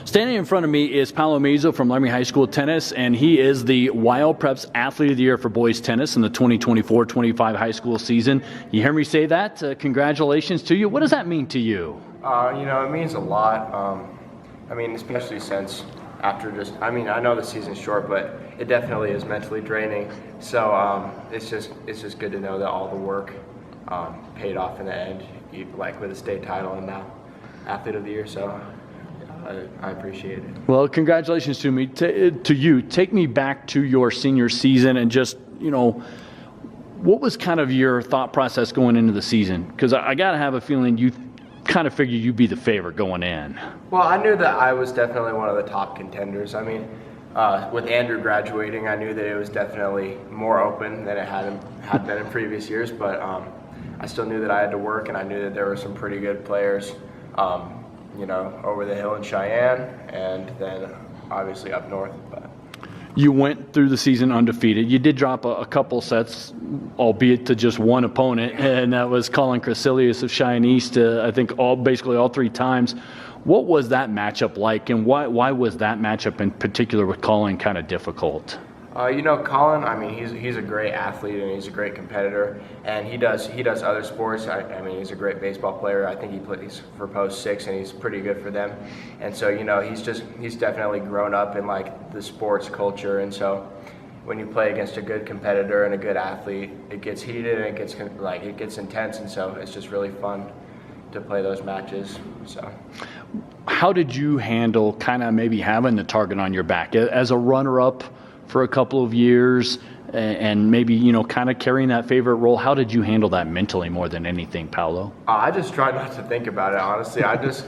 Standing in front of me is Paulo Mellizo from Laramie High School Tennis, and he is the Wyopreps Athlete of the Year for boys tennis in the 2024-25 high school season. You hear me say that? Congratulations to you. What does that mean to you? It means a lot. Especially since after I know the season's short, but it definitely is mentally draining. So it's just good to know that all the work paid off in the end, like with a state title and now Athlete of the Year. So I appreciate it. Well, congratulations to you. Take me back to your senior season and just, what was kind of your thought process going into the season? Because I got to have a feeling you kind of figured you'd be the favorite going in. Well, I knew that I was definitely one of the top contenders. With Andrew graduating, I knew that it was definitely more open than it had been in previous years, but I still knew that I had to work, and I knew that there were some pretty good players over the hill in Cheyenne, and then obviously up north. But you went through the season undefeated. You did drop a couple sets, albeit to just one opponent, and that was Colin Cressilius of Cheyenne East, I think basically all three times. What was that matchup like, and why was that matchup in particular with Colin kind of difficult? Colin, he's a great athlete and he's a great competitor, and he does other sports. He's a great baseball player. I think he plays for Post 6 and he's pretty good for them. And so, he's definitely grown up in like the sports culture, and so when you play against a good competitor and a good athlete, it gets heated and it gets intense, and so it's just really fun to play those matches. So how did you handle kind of maybe having the target on your back as a runner-up for a couple of years, and maybe kind of carrying that favorite role? How did you handle that mentally more than anything, Paulo? I just tried not to think about it, honestly. I just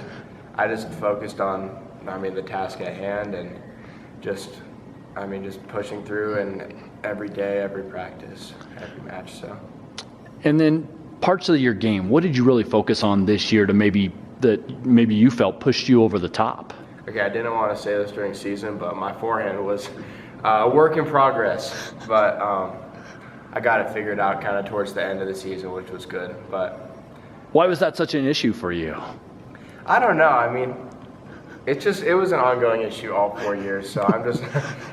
focused on the task at hand, and just pushing through, and every day, every practice, every match. So and then parts of your game, what did you really focus on this year to maybe you felt pushed you over the top? Okay, I didn't want to say this during season, but my forehand was a work in progress, but I got it figured out kind of towards the end of the season, which was good. But why was that such an issue for you? I don't know. It was an ongoing issue all 4 years. So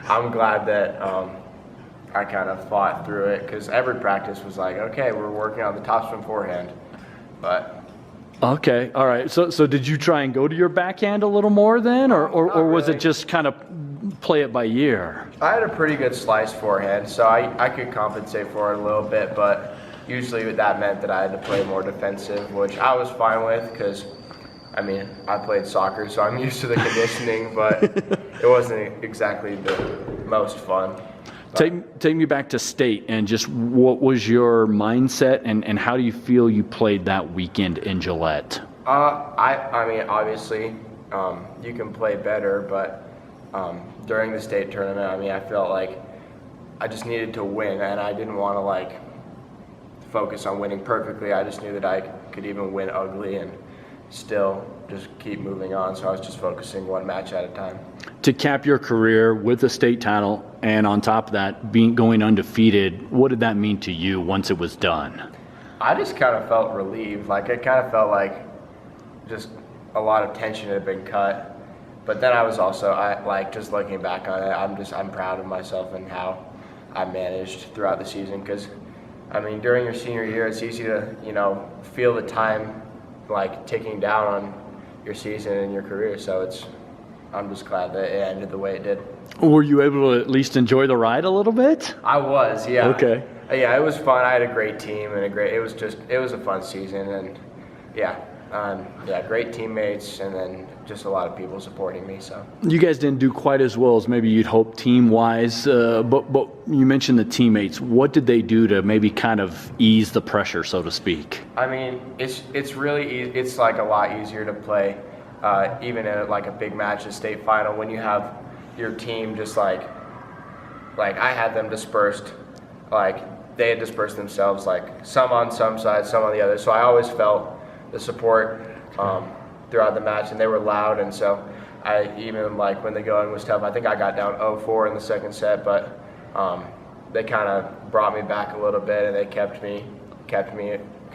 I'm glad that I kind of fought through it, because every practice was like, okay, we're working on the topspin forehand, but. Okay, all right. So did you try and go to your backhand a little more then, or was it just kind of play it by ear? I had a pretty good slice forehand, so I could compensate for it a little bit, but usually that meant that I had to play more defensive, which I was fine with, because I played soccer, so I'm used to the conditioning, but it wasn't exactly the most fun. Take me back to state, and just what was your mindset, and how do you feel you played that weekend in Gillette? Obviously, you can play better, but during the state tournament, I felt like I just needed to win, and I didn't want to focus on winning perfectly. I just knew that I could even win ugly and still just keep moving on, so I was just focusing one match at a time. To cap your career with a state title, and on top of that, going undefeated, what did that mean to you once it was done? I just kind of felt relieved. It kind of felt like just a lot of tension had been cut. But then I was also, just looking back on it, I'm proud of myself and how I managed throughout the season. Because, during your senior year, it's easy to, feel the time ticking down on your season and your career. So I'm just glad that it ended the way it did. Were you able to at least enjoy the ride a little bit? I was, yeah. Okay. Yeah, it was fun. I had a great team and it was a fun season, and great teammates, and then just a lot of people supporting me. So you guys didn't do quite as well as maybe you'd hope team-wise, but you mentioned the teammates. What did they do to maybe kind of ease the pressure, so to speak? It's really easy. It's a lot easier to play, even in a big match, a state final, when you have your team just I had them dispersed, they had dispersed themselves, some on some side, some on the other. So I always felt the support throughout the match, and they were loud, and so I even when the going was tough, I think I got down 0-4 in the second set, but they kind of brought me back a little bit, and they kept me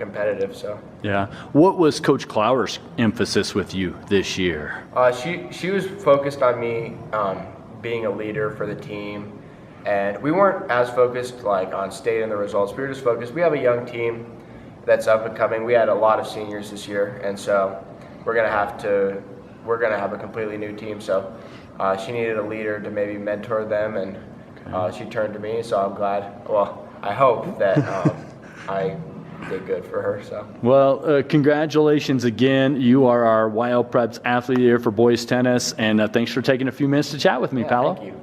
competitive. So Yeah. What was Coach Clower's emphasis with you this year? she was focused on me being a leader for the team, and we weren't as focused like on state and the results. We were just focused. We have a young team that's up and coming. We had a lot of seniors this year, and so we're gonna have a completely new team. So she needed a leader to maybe mentor them, and she turned to me. So I'm glad. Well, I hope that I did good for her. So. Well, congratulations again. You are our Wyopreps Athlete of the Year for boys tennis, and thanks for taking a few minutes to chat with me, Paulo. Thank you.